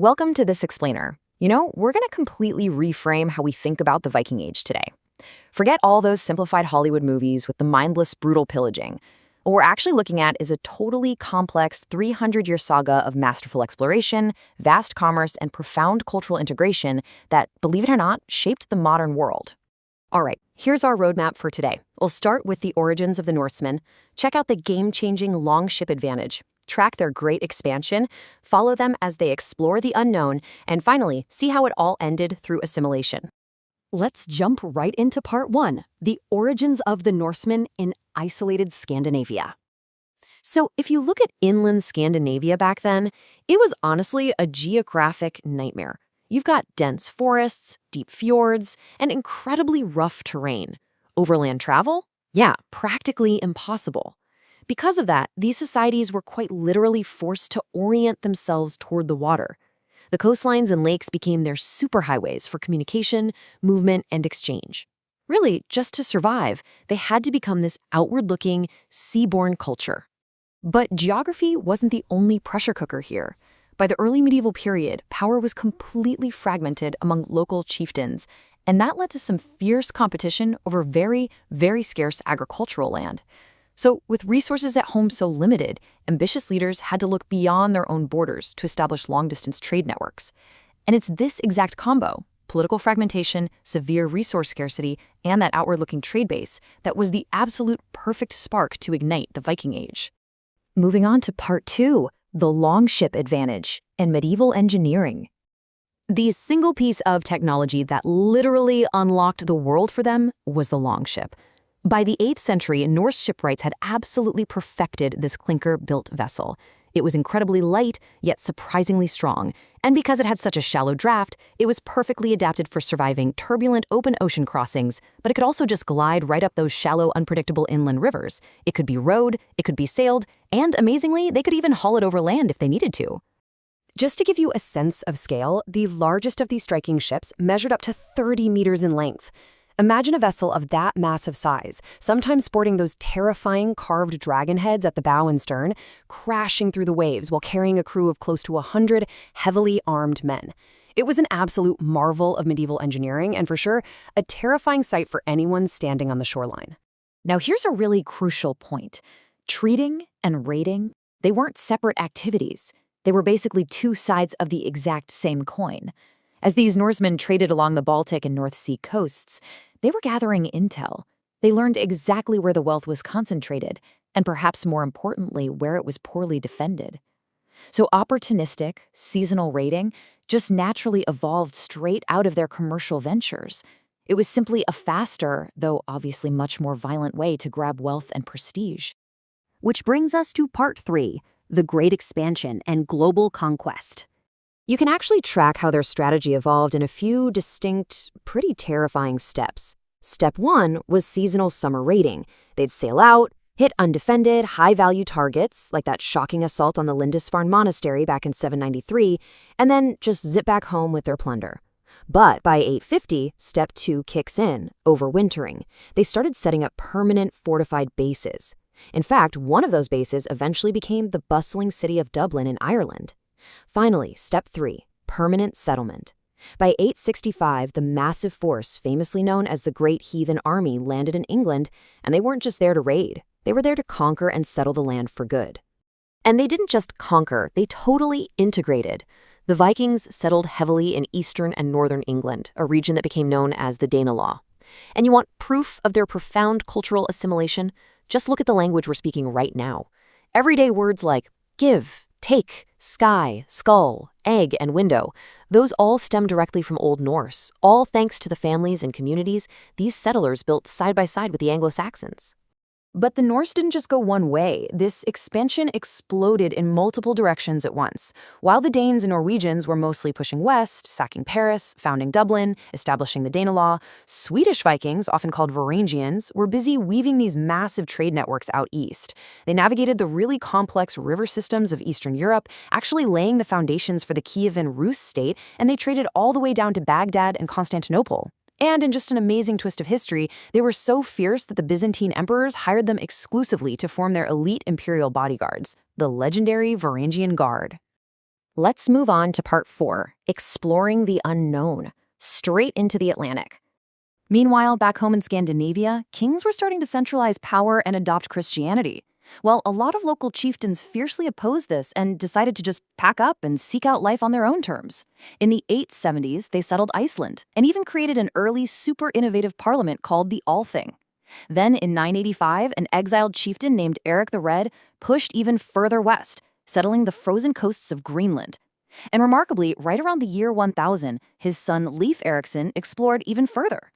Welcome to This Explainer. We're going to completely reframe how we think about the Viking Age today. Forget all those simplified Hollywood movies with the mindless, brutal pillaging. What we're actually looking at is a totally complex 300-year saga of masterful exploration, vast commerce, and profound cultural integration that, believe it or not, shaped the modern world. All right, here's our roadmap for today. We'll start with the origins of the Norsemen, check out the game-changing Longship advantage, track their great expansion, follow them as they explore the unknown, and finally, see how it all ended through assimilation. Let's jump right into part 1, the origins of the Norsemen in isolated Scandinavia. So if you look at inland Scandinavia back then, it was honestly a geographic nightmare. You've got dense forests, deep fjords, and incredibly rough terrain. Overland travel? Yeah, practically impossible. Because of that, these societies were quite literally forced to orient themselves toward the water. The coastlines and lakes became their superhighways for communication, movement, and exchange. Really, just to survive, they had to become this outward-looking, seaborne culture. But geography wasn't the only pressure cooker here. By the early medieval period, power was completely fragmented among local chieftains, and that led to some fierce competition over very, very scarce agricultural land. So, with resources at home so limited, ambitious leaders had to look beyond their own borders to establish long-distance trade networks. And it's this exact combo, political fragmentation, severe resource scarcity, and that outward-looking trade base, that was the absolute perfect spark to ignite the Viking Age. Moving on to part 2, the Longship advantage and medieval engineering. The single piece of technology that literally unlocked the world for them was the longship. By the 8th century, Norse shipwrights had absolutely perfected this clinker-built vessel. It was incredibly light, yet surprisingly strong, and because it had such a shallow draft, it was perfectly adapted for surviving turbulent open ocean crossings, but it could also just glide right up those shallow, unpredictable inland rivers. It could be rowed, it could be sailed, and amazingly, they could even haul it over land if they needed to. Just to give you a sense of scale, the largest of these striking ships measured up to 30 meters in length. Imagine a vessel of that massive size, sometimes sporting those terrifying carved dragon heads at the bow and stern, crashing through the waves while carrying a crew of close to 100 heavily armed men. It was an absolute marvel of medieval engineering and, for sure, a terrifying sight for anyone standing on the shoreline. Now, here's a really crucial point. Treating and raiding, they weren't separate activities. They were basically two sides of the exact same coin. As these Norsemen traded along the Baltic and North Sea coasts, they were gathering intel. They learned exactly where the wealth was concentrated, and perhaps more importantly, where it was poorly defended. So opportunistic, seasonal raiding just naturally evolved straight out of their commercial ventures. It was simply a faster, though obviously much more violent way to grab wealth and prestige. Which brings us to part 3, the Great Expansion and Global Conquest. You can actually track how their strategy evolved in a few distinct, pretty terrifying steps. Step 1 was seasonal summer raiding. They'd sail out, hit undefended, high-value targets, like that shocking assault on the Lindisfarne Monastery back in 793, and then just zip back home with their plunder. But by 850, Step 2 kicks in, overwintering. They started setting up permanent fortified bases. In fact, one of those bases eventually became the bustling city of Dublin in Ireland. Finally, Step 3, permanent settlement. By 865, the massive force, famously known as the Great Heathen Army, landed in England, and they weren't just there to raid. They were there to conquer and settle the land for good. And they didn't just conquer, they totally integrated. The Vikings settled heavily in eastern and northern England, a region that became known as the Danelaw. And you want proof of their profound cultural assimilation? Just look at the language we're speaking right now. Everyday words like give, take, sky, skull, egg, and window, those all stem directly from Old Norse, all thanks to the families and communities these settlers built side by side with the Anglo-Saxons. But the Norse didn't just go one way. This expansion exploded in multiple directions at once. While the Danes and Norwegians were mostly pushing west, sacking Paris, founding Dublin, establishing the Danelaw, Swedish Vikings, often called Varangians, were busy weaving these massive trade networks out east. They navigated the really complex river systems of Eastern Europe, actually laying the foundations for the Kievan Rus state, and they traded all the way down to Baghdad and Constantinople. And in just an amazing twist of history, they were so fierce that the Byzantine emperors hired them exclusively to form their elite imperial bodyguards, the legendary Varangian Guard. Let's move on to part 4, exploring the unknown, straight into the Atlantic. Meanwhile, back home in Scandinavia, kings were starting to centralize power and adopt Christianity. Well, a lot of local chieftains fiercely opposed this and decided to just pack up and seek out life on their own terms. In the 870s, they settled Iceland and even created an early, super innovative parliament called the Althing. Then, in 985, an exiled chieftain named Eric the Red pushed even further west, settling the frozen coasts of Greenland. And remarkably, right around the year 1000, his son Leif Erikson explored even further.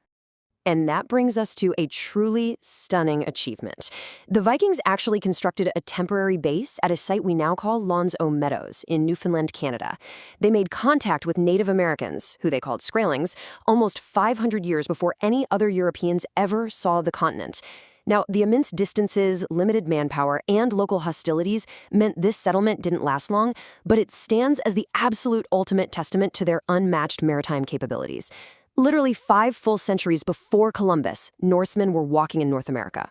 And that brings us to a truly stunning achievement. The Vikings actually constructed a temporary base at a site we now call Lons O'Meadows Meadows in Newfoundland, Canada. They made contact with Native Americans, who they called Skraelings, almost 500 years before any other Europeans ever saw the continent. Now, the immense distances, limited manpower, and local hostilities meant this settlement didn't last long, but it stands as the absolute ultimate testament to their unmatched maritime capabilities. Literally 5 full centuries before Columbus, Norsemen were walking in North America.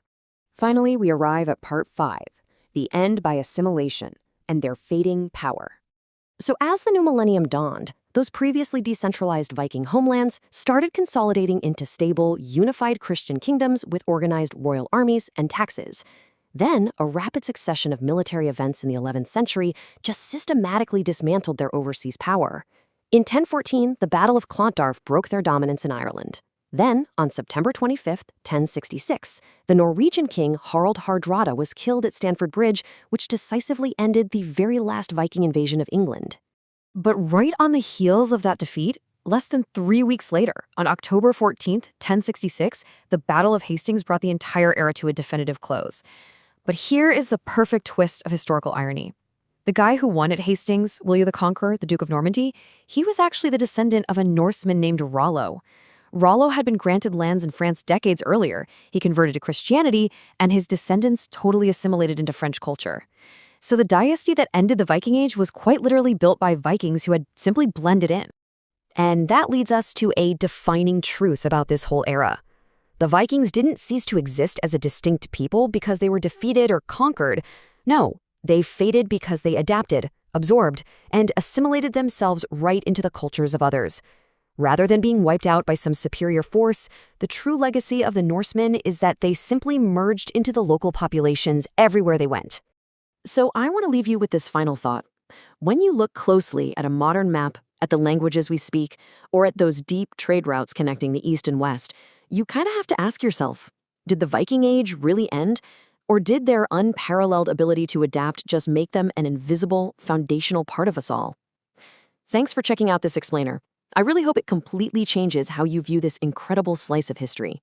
Finally, we arrive at part 5, the end by assimilation and their fading power. So as the new millennium dawned, those previously decentralized Viking homelands started consolidating into stable, unified Christian kingdoms with organized royal armies and taxes. Then, a rapid succession of military events in the 11th century just systematically dismantled their overseas power. In 1014, the Battle of Clontarf broke their dominance in Ireland. Then, on September 25, 1066, the Norwegian king Harald Hardrada was killed at Stamford Bridge, which decisively ended the very last Viking invasion of England. But right on the heels of that defeat, less than 3 weeks later, on October 14, 1066, the Battle of Hastings brought the entire era to a definitive close. But here is the perfect twist of historical irony. The guy who won at Hastings, William the Conqueror, the Duke of Normandy, he was actually the descendant of a Norseman named Rollo. Rollo had been granted lands in France decades earlier. He converted to Christianity, and his descendants totally assimilated into French culture. So the dynasty that ended the Viking Age was quite literally built by Vikings who had simply blended in. And that leads us to a defining truth about this whole era. The Vikings didn't cease to exist as a distinct people because they were defeated or conquered. No. They faded because they adapted, absorbed, and assimilated themselves right into the cultures of others. Rather than being wiped out by some superior force, the true legacy of the Norsemen is that they simply merged into the local populations everywhere they went. So I want to leave you with this final thought. When you look closely at a modern map, at the languages we speak, or at those deep trade routes connecting the East and West, you kind of have to ask yourself, did the Viking Age really end? Or did their unparalleled ability to adapt just make them an invisible, foundational part of us all? Thanks for checking out this explainer. I really hope it completely changes how you view this incredible slice of history.